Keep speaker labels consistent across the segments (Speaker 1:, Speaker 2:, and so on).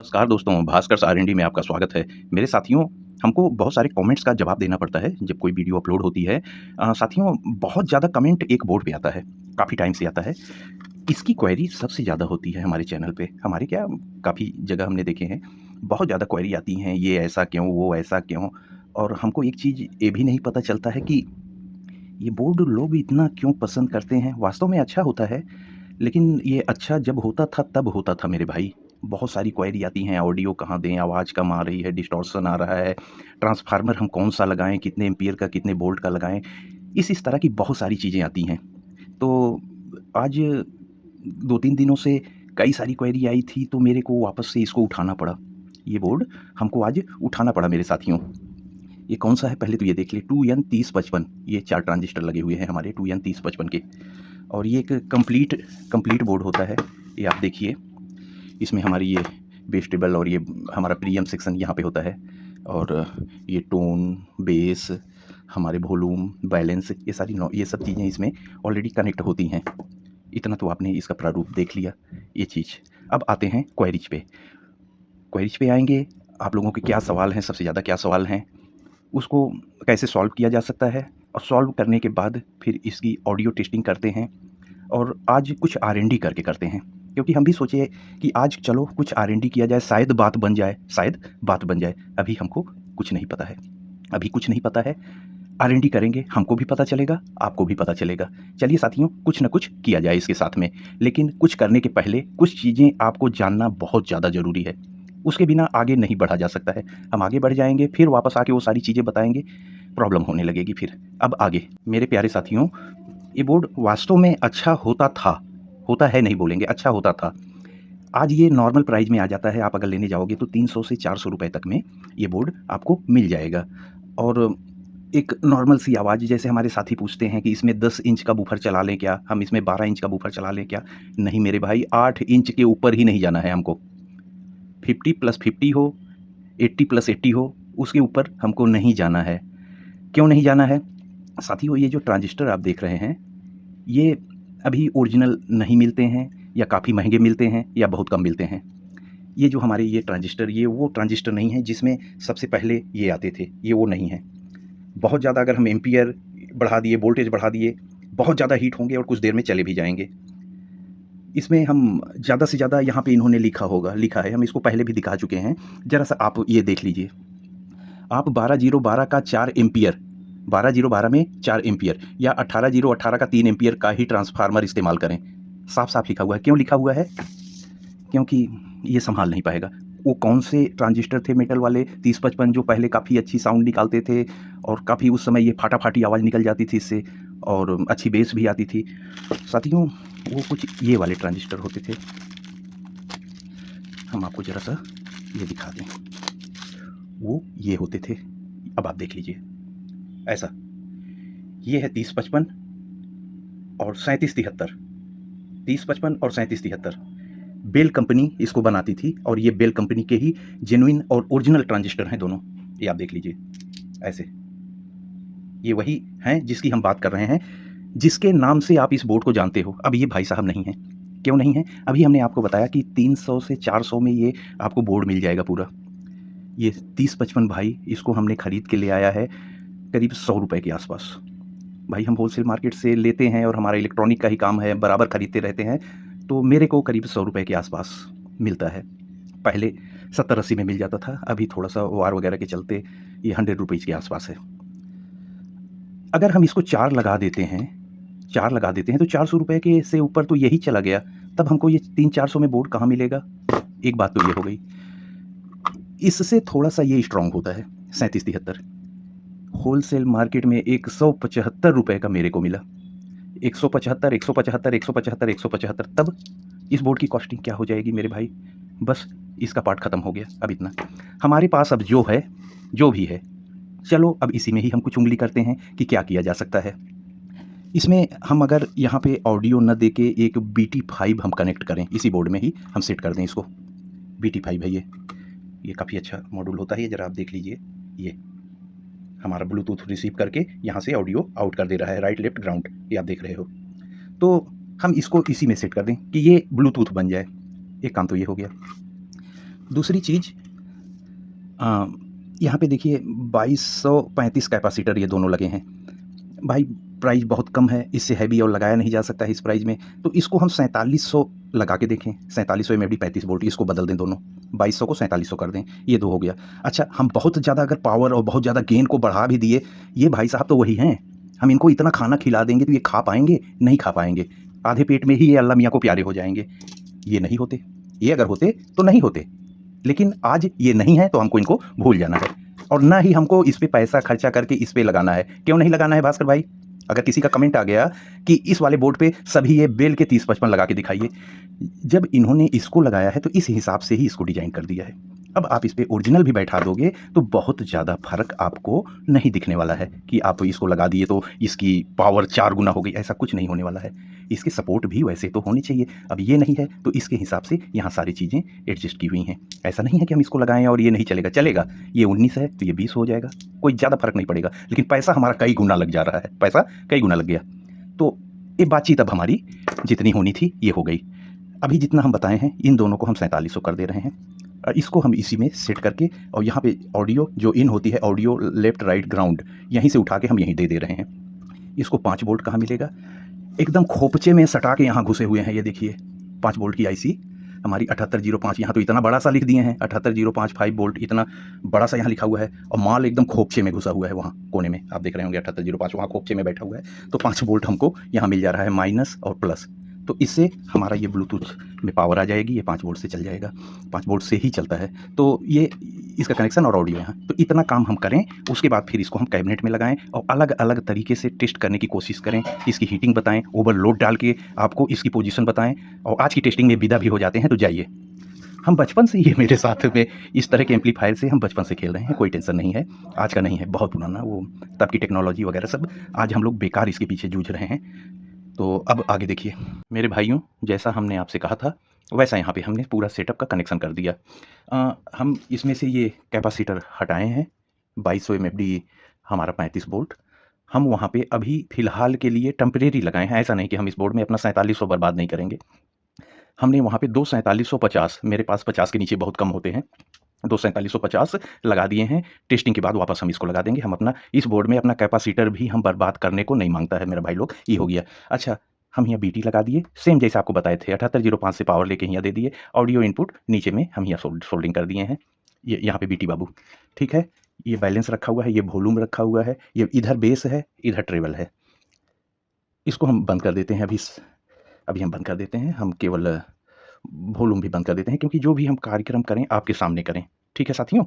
Speaker 1: नमस्कार दोस्तों, भास्कर आर&डी में आपका स्वागत है। मेरे साथियों, हमको बहुत सारे कमेंट्स का जवाब देना पड़ता है जब कोई वीडियो अपलोड होती है। साथियों, बहुत ज़्यादा कमेंट एक बोर्ड पे आता है, काफ़ी टाइम से आता है। इसकी क्वेरी सबसे ज़्यादा होती है हमारे चैनल पे। हमारे क्या काफ़ी जगह हमने देखे हैं, बहुत ज़्यादा क्वेरी आती हैं, ये ऐसा क्यों, वो ऐसा क्यों? और हमको एक चीज़ ये भी नहीं पता चलता है कि ये बोर्ड लोग इतना क्यों पसंद करते हैं? वास्तव में अच्छा होता है, लेकिन ये अच्छा जब होता था तब होता था मेरे भाई। बहुत सारी क्वेरी आती हैं, ऑडियो कहाँ दें, आवाज़ कम आ रही है, डिस्टॉर्शन आ रहा है, ट्रांसफ़ार्मर हम कौन-सा लगाएँ, कितने एम्पीयर का, कितने वोल्ट का लगाएँ, इस तरह की बहुत सारी चीज़ें आती हैं। तो आज 2-3 दिनों से कई सारी क्वेरी आई थी, तो मेरे को वापस से इसको उठाना पड़ा। ये बोर्ड हमको आज उठाना पड़ा मेरे साथियों। ये कौन-सा है पहले तो ये देख लें, 2N3055, ये 4 ट्रांजिस्टर लगे हुए हैं हमारे 2N3055 के। और ये एक कंप्लीट बोर्ड होता है। ये आप देखिए, इसमें हमारी ये बेस टेबल और ये हमारा प्रीएम्प सेक्शन यहाँ पे होता है, और ये टोन, बेस, हमारे वॉल्यूम, बैलेंस, ये सब चीज़ें इसमें ऑलरेडी कनेक्ट होती हैं। इतना तो आपने इसका प्रारूप देख लिया, ये चीज़। अब आते हैं क्वेरीज पे। क्वेरीज पे आएँगे, आप लोगों के क्या सवाल हैं, सबसे ज़्यादा क्या सवाल हैं, उसको कैसे सॉल्व किया जा सकता है, और सॉल्व करने के बाद फिर इसकी ऑडियो टेस्टिंग करते हैं। और आज कुछ आर&डी करके करते हैं, क्योंकि हम भी सोचे कि आज चलो कुछ आर&डी किया जाए, शायद बात बन जाए, शायद बात बन जाए। अभी हमको कुछ नहीं पता है, अभी कुछ नहीं पता है। आर&डी करेंगे, हमको भी पता चलेगा, आपको भी पता चलेगा। चलिए साथियों, कुछ न कुछ किया जाए इसके साथ में। लेकिन कुछ करने के पहले कुछ चीज़ें आपको जानना बहुत ज़्यादा ज़रूरी है। उसके बिना आगे नहीं बढ़ा जा सकता है। हम आगे बढ़ जाएँगे, फिर वापस आके वो सारी चीज़ें बताएँगे, प्रॉब्लम होने लगेगी फिर। अब आगे मेरे प्यारे साथियों, ये बोर्ड वास्तव में अच्छा होता था, होता है नहीं बोलेंगे, अच्छा होता था। आज ये नॉर्मल प्राइस में आ जाता है, आप अगर लेने जाओगे तो 300 से 400 रुपए तक में ये बोर्ड आपको मिल जाएगा। और एक नॉर्मल सी आवाज़, जैसे हमारे साथी पूछते हैं कि इसमें 10 इंच का बूफर चला लें क्या? हम इसमें 12 इंच का बूफर चला लें क्या? नहीं मेरे भाई, 8 इंच के ऊपर ही नहीं जाना है हमको। 50+50 हो, 80+80 हो, उसके ऊपर हमको नहीं जाना है। क्यों नहीं जाना है? साथियों, ये जो ट्रांजिस्टर आप देख रहे हैं, ये अभी ओरिजिनल नहीं मिलते हैं, या काफ़ी महंगे मिलते हैं, या बहुत कम मिलते हैं। ये जो हमारे ये ट्रांजिस्टर, ये वो ट्रांजिस्टर नहीं है जिसमें सबसे पहले ये आते थे, ये वो नहीं है। बहुत ज़्यादा अगर हम एम्पीयर बढ़ा दिए, वोल्टेज बढ़ा दिए, बहुत ज़्यादा हीट होंगे और कुछ देर में चले भी जाएँगे। इसमें हम ज़्यादा से ज़्यादा, यहाँ पे इन्होंने लिखा है, हम इसको पहले भी दिखा चुके हैं। ज़रा-सा आप ये देख लीजिए। आप 12012 का 4 एम्पीयर, 12012 में 4 एम्पीयर, या 18018 का 3 एम्पीयर का ही ट्रांसफ़ार्मर इस्तेमाल करें। साफ-साफ लिखा हुआ है। क्यों लिखा हुआ है? क्योंकि ये सँभाल नहीं पाएगा। वो कौन से ट्रांजिस्टर थे मेटल वाले 3055, जो पहले काफ़ी अच्छी साउंड निकालते थे, और काफ़ी उस समय ये फाटा-फाटी आवाज़ निकल जाती थी इससे, और अच्छी बेस भी आती थी। साथियों, वो कुछ ये वाले ट्रांजिस्टर होते थे। हम आपको ज़रा-सा ये दिखा दें। वो ये होते थे। अब आप देख लीजिए, ऐसा। ये है 3055 और 3773, 3055 और 3773। बेल कंपनी इसको बनाती थी, और ये बेल कंपनी के ही जेन्युइन और ओरिजिनल ट्रांजिस्टर हैं दोनों। ये आप देख लीजिए, ऐसे। ये वही हैं जिसकी हम बात कर रहे हैं, जिसके नाम से आप इस बोर्ड को जानते हो। अब ये भाई साहब नहीं हैं। क्यों नहीं हैं? अभी हमने आपको बताया कि 300 से 400 में ये आपको बोर्ड मिल जाएगा पूरा। ये 3055 भाई, इसको हमने खरीद के ले आया है करीब 100 रुपए के आसपास। भाई, हम होलसेल मार्केट से लेते हैं, और हमारा इलेक्ट्रॉनिक का ही काम है, बराबर खरीदते रहते हैं, तो मेरे को करीब 100 रुपए के आसपास मिलता है। पहले 70-80 में मिल जाता था, अभी थोड़ा-सा वार वगैरह के चलते ये 100 रुपीज़ के आसपास है। अगर हम इसको 4 लगा देते हैं, 4 लगा देते हैं, तो 400 रुपए के से ऊपर तो यही चला गया। तब हमको ये 300-400 में बोर्ड कहाँ मिलेगा? एक बात तो ये हो गई। इससे थोड़ा-सा ये स्ट्रॉन्ग होता है, 3773। होलसेल मार्केट में 175 रुपए का मेरे को मिला। 175, 175, 175, 175, तब इस बोर्ड की कॉस्टिंग क्या हो जाएगी मेरे भाई? बस इसका पार्ट ख़त्म हो गया। अब इतना हमारे पास अब जो है, जो भी है, चलो अब इसी में ही हम कुछ उँगली करते हैं कि क्या किया जा सकता है। इसमें हम अगर यहाँ पे ऑडियो न देके एक BT5 हम कनेक्ट करें, इसी बोर्ड में ही हम सेट कर दें इसको। BT5 है ये काफ़ी अच्छा मॉड्यूल होता है ये, ज़रा आप देख लीजिए। ये हमारा ब्लूटूथ रिसीव करके यहाँ से ऑडियो आउट कर दे रहा है, राइट, लेफ्ट, ग्राउंड, ये आप देख रहे हो। तो हम इसको इसी में सेट कर दें कि ये ब्लूटूथ बन जाए। एक काम तो ये हो गया। दूसरी चीज़, यहाँ पे देखिए 2235 कैपेसिटर ये दोनों लगे हैं। भाई प्राइस बहुत कम है, इससे हैवी और लगाया नहीं जा सकता है इस प्राइस में, तो इसको हम 4700 लगा के देखें। 4700 एमएफडी 35 वोल्ट, इसको बदल दें दोनों, 2200 को 4700 कर दें, ये 2 हो गया। अच्छा, हम बहुत ज़्यादा अगर पावर और बहुत ज़्यादा गेन को बढ़ा भी दिए, ये भाई साहब तो वही हैं, हम इनको इतना खाना खिला देंगे तो ये खा पाएंगे? नहीं खा पाएंगे, आधे पेट में ही ये अल्लाह मियाँ को प्यारे हो जाएंगे। ये नहीं होते, ये अगर होते तो नहीं होते, लेकिन आज ये नहीं है तो हमको इनको भूल जाना है, और ना ही हमको इस पे पैसा खर्चा करके इस पे लगाना है। क्यों नहीं लगाना है भास्कर भाई? अगर किसी का कमेंट आ गया कि इस वाले बोर्ड पे सभी ये बेल के 30-55 लगा के दिखाइए, जब इन्होंने इसको लगाया है तो इस हिसाब से ही इसको डिजाइन कर दिया है। अब आप इस पे ओरिजिनल भी बैठा दोगे तो बहुत ज़्यादा फर्क आपको नहीं दिखने वाला है कि आप इसको लगा दिए तो इसकी पावर 4 गुना हो गई, ऐसा कुछ नहीं होने वाला है। इसके सपोर्ट भी वैसे तो होनी चाहिए, अब ये नहीं है तो इसके हिसाब से यहाँ सारी चीज़ें एडजस्ट की हुई हैं। ऐसा नहीं है कि हम इसको लगाएं और ये नहीं चलेगा, चलेगा। ये 19 है तो ये 20 हो जाएगा, कोई ज़्यादा फर्क नहीं पड़ेगा, लेकिन पैसा हमारा कई गुना लग जा रहा है, पैसा कई गुना लग गया। तो ये बातचीत अब हमारी जितनी होनी थी ये हो गई। अभी जितना हम बताए हैं इन दोनों को हम 4700 कर दे रहे हैं, इसको हम इसी में सेट करके, और यहाँ पे ऑडियो जो इन होती है, ऑडियो लेफ्ट राइट ग्राउंड, यहीं से उठा के हम यहीं दे रहे हैं। इसको 5 वोल्ट कहाँ मिलेगा? एकदम खोपचे में सटा के यहाँ घुसे हुए हैं, ये देखिए 5 वोल्ट की आईसी हमारी 7805, यहाँ तो इतना बड़ा सा लिख दिए हैं 7805 5 वोल्ट, इतना बड़ा सा यहाँ लिखा हुआ है, और माल एकदम खोपचे में घुसा हुआ है, वहाँ कोने में आप देख रहे होंगे 7805 वहाँ खोपचे में बैठा हुआ है। तो 5 वोल्ट हमको यहाँ मिल जा रहा है, माइनस और प्लस, तो इससे हमारा ये ब्लूटूथ में पावर आ जाएगी, ये 5 वोल्ट से चल जाएगा, 5 वोल्ट से ही चलता है। तो ये इसका कनेक्शन और ऑडियो यहाँ, तो इतना काम हम करें, उसके बाद फिर इसको हम कैबिनेट में लगाएं और अलग अलग तरीके से टेस्ट करने की कोशिश करें, इसकी हीटिंग बताएं, ओवरलोड डाल के आपको इसकी पोजीशन बताएं, और आज की टेस्टिंग में विदा भी हो जाते हैं। तो जाइए, हम बचपन से ये मेरे साथ में इस तरह के एम्पलीफायर से हम बचपन से खेल रहे हैं, कोई टेंशन नहीं है, आज का नहीं है, बहुत पुराना, वो तब की टेक्नोलॉजी वगैरह सब, आज हम लोग बेकार इसके पीछे जूझ रहे हैं। तो अब आगे देखिए मेरे भाइयों, जैसा हमने आपसे कहा था वैसा यहाँ पे हमने पूरा सेटअप का कनेक्शन कर दिया। हम इसमें से ये कैपेसिटर हटाए हैं, 2200 एमएफडी हमारा 35 वोल्ट, हम वहाँ पे अभी फ़िलहाल के लिए टेम्परेरी लगाए हैं, ऐसा नहीं कि हम इस बोर्ड में अपना 4700 बर्बाद नहीं करेंगे। हमने वहाँ पे 2 4750, मेरे पास 50 के नीचे बहुत कम होते हैं, 2 4750 लगा दिए हैं। टेस्टिंग के बाद वापस हम इसको लगा देंगे। हम अपना इस बोर्ड में अपना कैपेसिटर भी हम बर्बाद करने को नहीं मांगता है मेरा भाई लोग, ये हो गया। अच्छा, हम यहाँ बीटी लगा दिए, सेम जैसे आपको बताए थे, 7805 से पावर लेके यहाँ दे दिए, ऑडियो इनपुट नीचे में हम यहाँ सोल्डिंग कर दिए हैं, ये यहाँ पे बीटी बाबू, ठीक है। ये बैलेंस रखा हुआ है, ये वॉल्यूम रखा हुआ है, ये इधर बेस है, इधर ट्रेबल है। इसको हम बंद कर देते हैं, अभी हम बंद कर देते हैं, हम केवल वॉल्यूम भी बंद कर देते हैं, क्योंकि जो भी हम कार्यक्रम करें आपके सामने करें, ठीक है साथियों।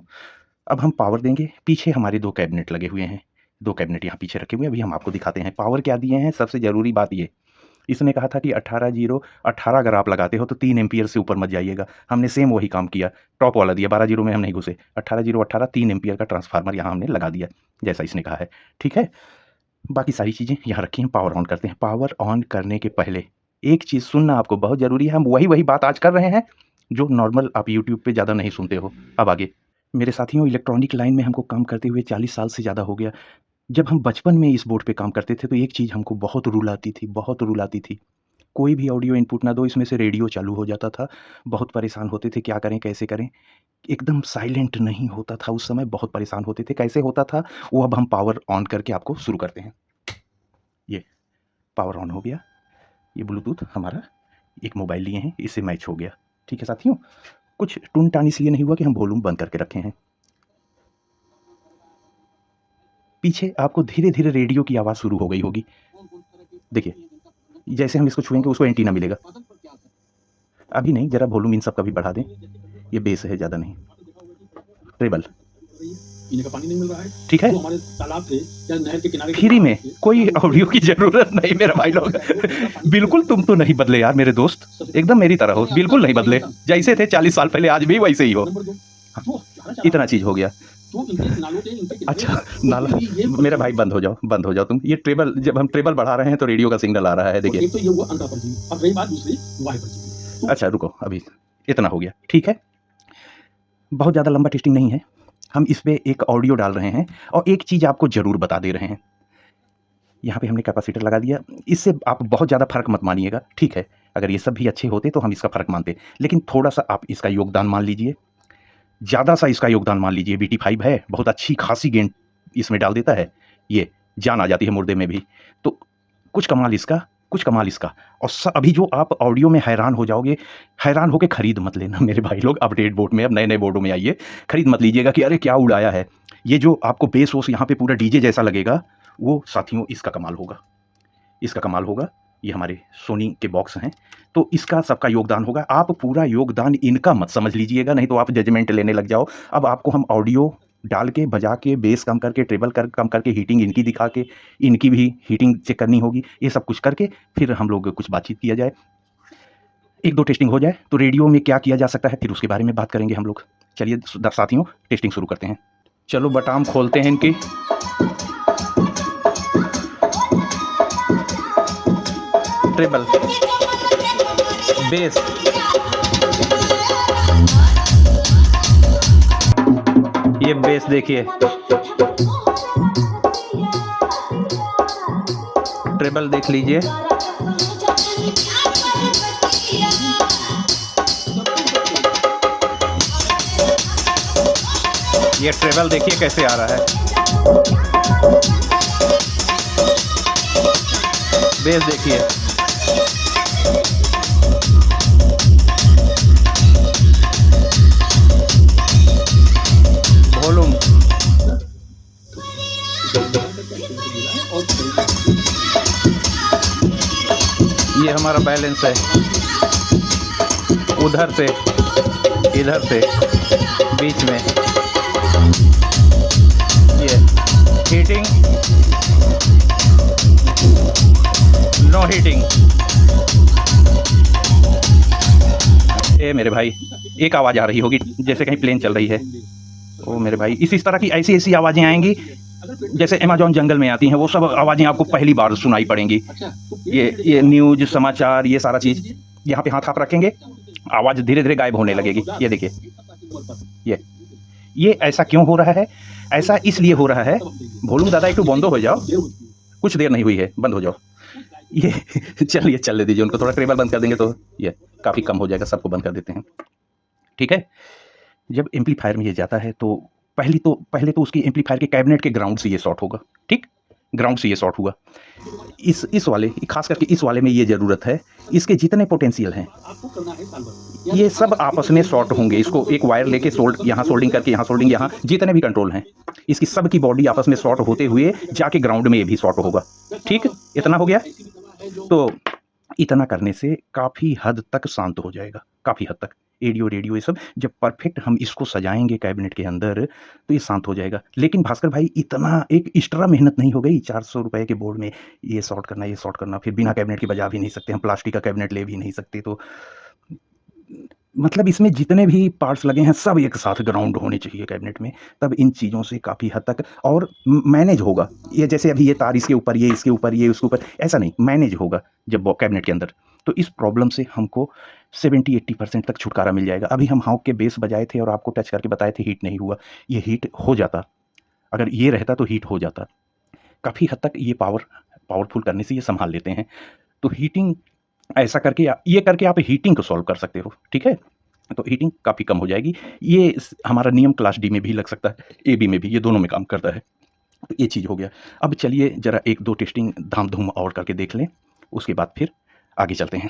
Speaker 1: अब हम पावर देंगे, पीछे हमारे 2 कैबिनेट लगे हुए हैं, 2 कैबिनेट यहाँ पीछे रखे हुए हैं, अभी हम आपको दिखाते हैं पावर क्या दिए हैं। सबसे ज़रूरी बात ये, इसने कहा था कि 18 अगर आप लगाते हो तो 3 एम्पीयर से ऊपर मत जाइएगा, हमने सेम वही काम किया, टॉप वाला दिया, 12 जीरो में हम नहीं घुसे, 18 3 एम्पीयर का ट्रांसफार्मर यहाँ हमने लगा दिया जैसा इसने कहा है, ठीक है। बाकी सारी चीज़ें यहाँ रखी हैं, पावर ऑन करते हैं। पावर ऑन करने के पहले एक चीज़ सुनना आपको बहुत ज़रूरी है, हम वही बात आज कर रहे हैं जो नॉर्मल आप यूट्यूब पे ज़्यादा नहीं सुनते हो। अब आगे मेरे साथियों, इलेक्ट्रॉनिक लाइन में हमको काम करते हुए 40 साल से ज़्यादा हो गया। जब हम बचपन में इस बोर्ड पे काम करते थे तो एक चीज़ हमको बहुत रुलाती थी, बहुत रुलाती थी। कोई भी ऑडियो इनपुट ना दो, इसमें से रेडियो चालू हो जाता था, बहुत परेशान होते थे, क्या करें, कैसे करें? एकदम साइलेंट नहीं होता था उस समय, बहुत परेशान होते थे। कैसे होता था वो अब हम पावर ऑन करके आपको शुरू करते हैं। ये पावर ऑन हो गया, ये ब्लूटूथ हमारा एक मोबाइल लिए हैं, इससे मैच हो गया, ठीक है साथियों। कुछ टून टान इसलिए नहीं हुआ कि हम वॉल्यूम बंद करके रखे हैं। पीछे आपको धीरे धीरे रेडियो की आवाज़ शुरू हो गई होगी, देखिए जैसे हम इसको छुएंगे उसको एंटीना मिलेगा। अभी नहीं, जरा वॉल्यूम इन सब का भी बढ़ा दें, ये बेस है, ज़्यादा नहीं, ट्रेबल,
Speaker 2: पीने का पानी नहीं मिल रहा है,
Speaker 1: ठीक है।
Speaker 2: जो हमारे तालाब से या नहर के किनारे
Speaker 1: फ्री में, कोई ऑडियो की जरूरत नहीं मेरा भाई लोग। बिल्कुल तुम तो नहीं बदले यार मेरे दोस्त, एकदम मेरी तरह हो, बिल्कुल नहीं बदले, जैसे थे 40 साल पहले आज भी वैसे ही हो। इतना चीज हो गया। अच्छा नाला, मेरा भाई बंद हो जाओ, बंद हो जाओ तुम। ये ट्रेबल, जब हम ट्रेबल बढ़ा रहे हैं तो रेडियो का सिग्नल आ रहा है, देखिए।
Speaker 2: तो ये हुआ अंतरा परजीवी, अब रही बात दूसरी वायु परजीवी।
Speaker 1: अच्छा रुको, अभी इतना हो गया, ठीक है। बहुत ज़्यादा लंबा टेस्टिंग नहीं है, हम इस पे एक ऑडियो डाल रहे हैं और एक चीज़ आपको ज़रूर बता दे रहे हैं। यहाँ पे हमने कैपेसिटर लगा दिया, इससे आप बहुत ज़्यादा फ़र्क मत मानिएगा, ठीक है। अगर ये सब भी अच्छे होते तो हम इसका फ़र्क मानते, लेकिन थोड़ा सा आप इसका योगदान मान लीजिए। ज़्यादा सा इसका योगदान मान लीजिए BT5 है, बहुत अच्छी खासी गेंद इसमें डाल देता है, ये जान आ जाती है मुर्दे में भी। तो कुछ कमाल इसका, कुछ कमाल इसका। और अभी जो आप ऑडियो में हैरान हो जाओगे, हैरान होके खरीद मत लेना मेरे भाई लोग। अपडेट बोर्ड में अब नए नए बोर्डों में आइए, खरीद मत लीजिएगा कि अरे क्या उड़ाया है। ये जो आपको बेस वोस यहाँ पे पूरा डीजे जैसा लगेगा, वो साथियों इसका कमाल होगा, इसका कमाल होगा। ये हमारे सोनी के बॉक्स हैं, तो इसका सबका योगदान होगा। आप पूरा योगदान इनका मत समझ लीजिएगा, नहीं तो आप जजमेंट लेने लग जाओ। अब आपको हम ऑडियो डाल के, बजा के, बेस कम करके, ट्रेबल कम करके, हीटिंग इनकी दिखा के, इनकी भी हीटिंग चेक करनी होगी। ये सब कुछ करके फिर हम लोग कुछ बातचीत किया जाए, 1-2 टेस्टिंग हो जाए तो रेडियो में क्या किया जा सकता है, फिर उसके बारे में बात करेंगे हम लोग। चलिए साथियों, टेस्टिंग शुरू करते हैं। चलो बटाम खोलते हैं इनकी। ट्रेबल, बेस, ये बेस देखिए, ट्रेबल देख लीजिए, ये ट्रेबल देखिए कैसे आ रहा है, बेस देखिए, वॉल्यूम, ये हमारा बैलेंस है, उधर से इधर से बीच में, ये हीटिंग, नो हीटिंग। ए मेरे भाई, एक आवाज़ आ रही होगी जैसे कहीं प्लेन चल रही है। ओ मेरे भाई, इस तरह की ऐसी आवाज़ें आएंगी जैसे अमेज़न जंगल में आती हैं, वो सब आवाज़ें आपको पहली बार सुनाई पड़ेंगी। ये न्यूज़, समाचार, ये सारा चीज़ यहाँ पे हाथ आप रखेंगे, आवाज़ धीरे धीरे गायब होने लगेगी। ये देखिए, ये ऐसा क्यों हो रहा है? ऐसा इसलिए हो रहा है, वॉल्यूम दादा एक तो बंद हो जाओ, कुछ देर नहीं हुई है, बंद हो जाओ। ये चलिए चलने दीजिए उनको, थोड़ा ट्रेबल बंद कर देंगे तो ये काफ़ी कम हो जाएगा। सबको बंद कर देते हैं, ठीक है। जब एम्पलीफायर में ये जाता है तो पहले तो उसकी एम्पलीफायर के कैबिनेट के ग्राउंड से ये शॉर्ट होगा, ठीक, ग्राउंड से ये शॉर्ट हुआ। इस वाले, खास करके इस वाले में ये ज़रूरत है, इसके जितने पोटेंशियल हैं ये सब आपस में शॉर्ट होंगे। इसको एक वायर लेके यहाँ सोल्डिंग करके, यहाँ सोल्डिंग, यहाँ जितने भी कंट्रोल हैं, इसकी सब की बॉडी आपस में शॉर्ट होते हुए जाके ग्राउंड में ये भी शॉर्ट होगा, ठीक। इतना हो गया, तो इतना करने से काफ़ी हद तक शांत हो जाएगा, काफ़ी हद तक। रेडियो ये सब जब परफेक्ट हम इसको सजाएंगे कैबिनेट के अंदर तो ये शांत हो जाएगा। लेकिन भास्कर भाई, इतना एक एक्स्ट्रा मेहनत नहीं हो गई 400 रुपए के बोर्ड में ये शॉर्ट करना, फिर बिना कैबिनेट के बजा भी नहीं सकते हम, प्लास्टिक का कैबिनेट ले भी नहीं सकते। तो मतलब इसमें जितने भी पार्ट्स लगे हैं सब एक साथ ग्राउंड होने चाहिए कैबिनेट में, तब इन चीज़ों से काफ़ी हद तक और मैनेज होगा। ये जैसे अभी ये तार इसके ऊपर, ये इसके ऊपर, ये उसके ऊपर, ऐसा नहीं, मैनेज होगा जब वो कैबिनेट के अंदर। तो इस प्रॉब्लम से हमको 70-80% तक छुटकारा मिल जाएगा। अभी हम हाउक के बेस बजाए थे और आपको टच करके बताए थे, हीट नहीं हुआ। ये हीट हो जाता, अगर ये रहता तो हीट हो जाता। काफ़ी हद तक ये पावरफुल करने से ये संभाल लेते हैं। तो हीटिंग ऐसा करके, ये करके आप हीटिंग को सॉल्व कर सकते हो, ठीक है। तो हीटिंग काफ़ी कम हो जाएगी। ये हमारा नियम क्लास डी में भी लग सकता है, AB में भी, ये दोनों में काम करता है। तो ये चीज़ हो गया। अब चलिए ज़रा 1-2 टेस्टिंग धाम धूम और करके देख लें, उसके बाद फिर आगे चलते हैं।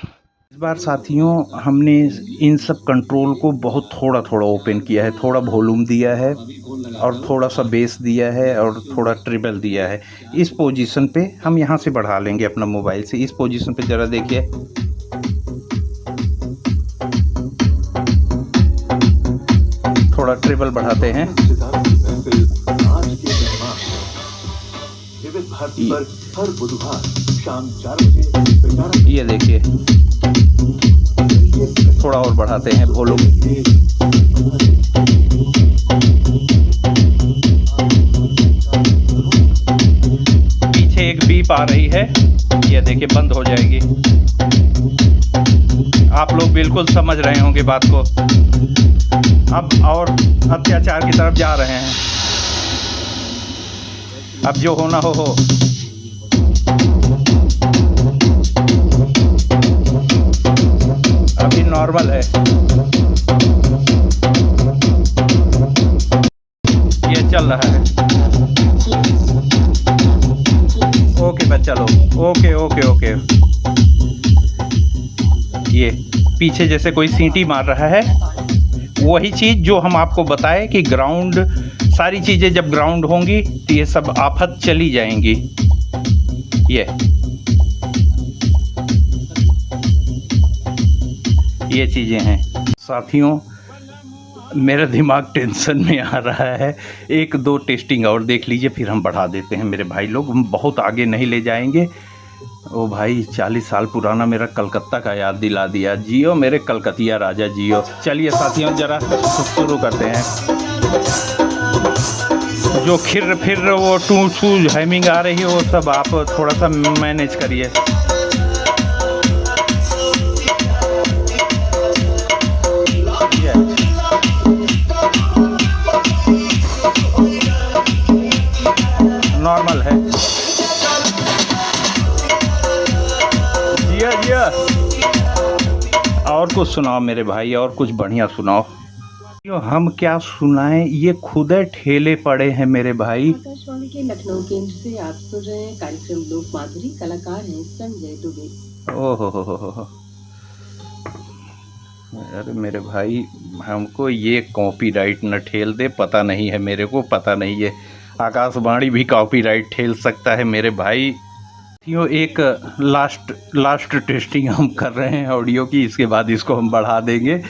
Speaker 1: इस बार साथियों हमने इन सब कंट्रोल को बहुत थोड़ा ओपन किया है, थोड़ा वॉल्यूम दिया है और थोड़ा सा बेस दिया है और थोड़ा ट्रिबल दिया है। इस पोजीशन पे हम यहाँ से बढ़ा लेंगे अपना मोबाइल से। इस पोजीशन पे ज़रा देखिए, थोड़ा ट्रिबल बढ़ाते हैं। हर बुधवार शाम 4 बजे ये देखिए, थोड़ा और बढ़ाते हैं वॉल्यूम। पीछे एक बीप आ रही है, ये देखिए बंद हो जाएगी। आप लोग बिल्कुल समझ रहे होंगे बात को। अब और अत्याचार की तरफ जा रहे हैं। अब जो होना हो। अभी नॉर्मल है। चल रहा है। ओके बस चलो। Okay okay okay. ये पीछे जैसे कोई सीटी मार रहा है, वही चीज़ जो हम आपको बताए कि ग्राउंड, सारी चीज़ें जब ग्राउंड होंगी तो ये सब आफत चली जाएंगी। ये चीज़ें हैं साथियों। मेरा दिमाग टेंशन में आ रहा है। एक दो टेस्टिंग और देख लीजिए, फिर हम बढ़ा देते हैं मेरे भाई लोग, हम बहुत आगे नहीं ले जाएंगे। ओ भाई 40 साल पुराना मेरा कलकत्ता का याद दिला दिया। जियो मेरे कलकतिया राजा जियो। चलिए साथियों ज़रा शुरू करते हैं। जो खिर फिर वो टू टू हैमिंग आ रही है, वो सब आप थोड़ा सा मैनेज करिए। नॉर्मल है। जिया जिया। और कुछ सुनाओ मेरे भाई, और कुछ बढ़िया सुनाओ। हम क्या सुनाएं, ये खुद ठेले पड़े हैं मेरे भाई।
Speaker 3: आकाशवाणी के लखनऊ केंद्र से आप सुन रहे हैं कार्यक्रम लोक माधुरी। कलाकार हैं संजय दुबे।
Speaker 1: ओहो, अरे मेरे भाई, हमको ये कॉपीराइट न ठेल दे। पता नहीं है, मेरे को पता नहीं है। आकाशवाणी भी कॉपीराइट ठेल सकता है मेरे भाई। एक लास्ट टेस्टिंग हम कर रहे हैं ऑडियो की, इसके बाद इसको हम बढ़ा देंगे।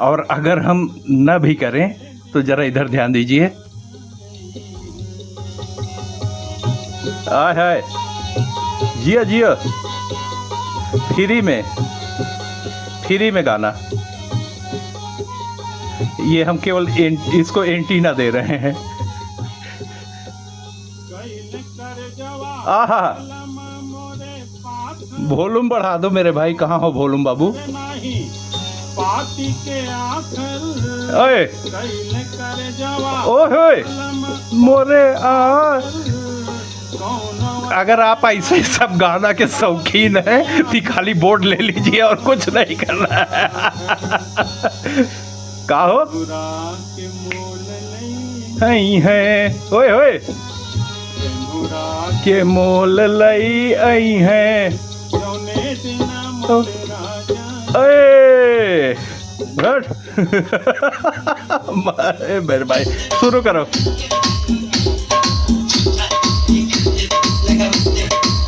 Speaker 1: और अगर हम न भी करें तो ज़रा इधर ध्यान दीजिए। आय हाय, जिया जिया। फ्री में गाना। ये हम केवल इसको एंटीना दे रहे हैं। आहा, वॉल्यूम बढ़ा दो मेरे भाई। कहाँ हो वॉल्यूम बाबू? ओए ओए मोरे अगर आप ऐसे सब गाना के शौकीन हैं तो खाली बोर्ड ले लीजिए और कुछ नहीं करना है। का हो है? ओए ओए के मोल लई आई है। मेरे भाई शुरू करो।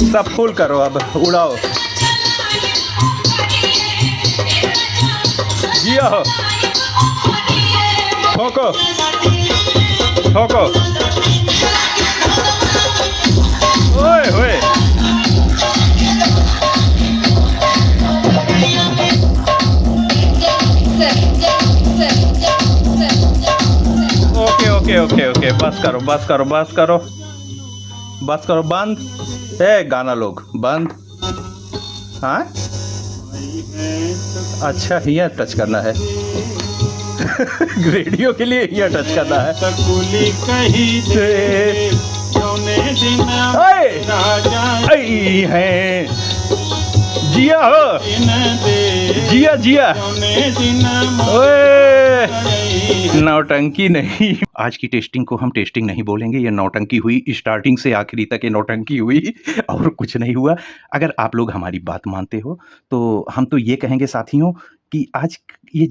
Speaker 1: सब फुल करो, अब उड़ाओ। जिया हो, ठोको ठोको। ओए ओए ओके, बस करो बंद। गाना लोग बंद। हाँ अच्छा, हिया टच करना है। रेडियो के लिए हिया टच करना है। है जिया हो, जिया ओए, नौटंकी नहीं। आज की टेस्टिंग को हम टेस्टिंग नहीं बोलेंगे, ये नौटंकी हुई। स्टार्टिंग से आखिरी तक ये नौटंकी हुई और कुछ नहीं हुआ। अगर आप लोग हमारी बात मानते हो तो हम तो ये कहेंगे साथियों कि आज ये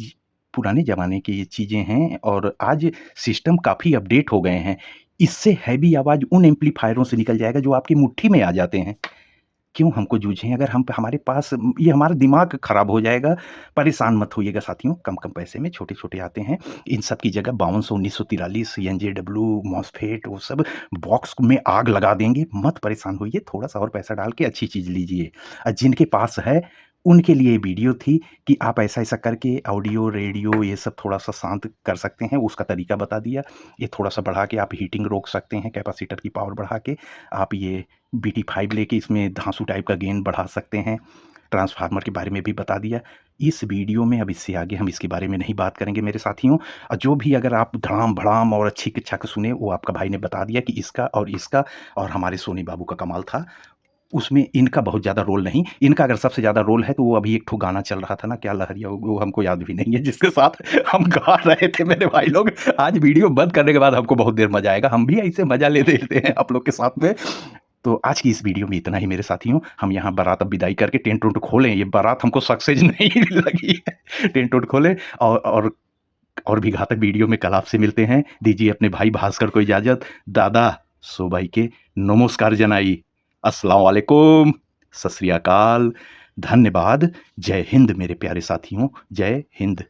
Speaker 1: पुराने ज़माने की ये चीज़ें हैं और आज सिस्टम काफ़ी अपडेट हो गए हैं। इससे हैवी आवाज़ उन एम्पलीफायरों से निकल जाएगा जो आपकी मुट्ठी में आ जाते हैं। क्यों हमको जूझें? अगर हमारे पास ये हमारा दिमाग ख़राब हो जाएगा। परेशान मत होइएगा साथियों, कम पैसे में छोटे-छोटे आते हैं। इन सब की जगह 5200 1943 एनजेडब्ल्यू मॉसफेट वो सब बॉक्स में आग लगा देंगे। मत परेशान होइए, थोड़ा-सा और पैसा डाल के अच्छी चीज़ लीजिए। जिनके पास है उनके लिए वीडियो थी कि आप ऐसा-ऐसा करके ऑडियो, रेडियो ये सब थोड़ा-सा शांत कर सकते हैं, उसका तरीका बता दिया। ये थोड़ा-सा बढ़ा के आप हीटिंग रोक सकते हैं, कैपेसिटर की पावर बढ़ा के। आप ये BT5 लेके इसमें धांसू टाइप का गेन बढ़ा सकते हैं। ट्रांसफार्मर के बारे में भी बता दिया। इस वीडियो में अब इससे आगे हम इसके बारे में नहीं बात करेंगे मेरे साथियों। जो भी अगर आप धड़ाम-भड़ाम और अच्छी-अच्छाक सुने, वो आपका भाई ने बता दिया कि इसका और हमारे सोनी बाबू का कमाल था। उसमें इनका बहुत ज़्यादा रोल नहीं। इनका अगर सबसे ज़्यादा रोल है तो वो अभी एक ठो गाना चल रहा था ना, क्या लहरिया वो हमको याद भी नहीं है, जिसके साथ हम गा रहे थे मेरे भाई लोग। आज वीडियो बंद करने के बाद हमको बहुत देर मज़ा आएगा, हम भी ऐसे मज़ा ले लेते हैं आप लोग के साथ में। तो आज की इस वीडियो में इतना ही मेरे साथियों। हम यहाँ बारात अब विदाई करके टेंट वेंट खोलें, ये बारात हमको सक्सेस नहीं लगी है। टेंट वेंट खोलें और भी घातक वीडियो में कल आपसे मिलते हैं। दीजिए अपने भाई भास्कर को इजाज़त। दादा सोबाई के नमस्कार जनाई। अस्सलाम वालेकुम, सत श्री अकाल, धन्यवाद। जय हिंद मेरे प्यारे साथियों, जय हिंद।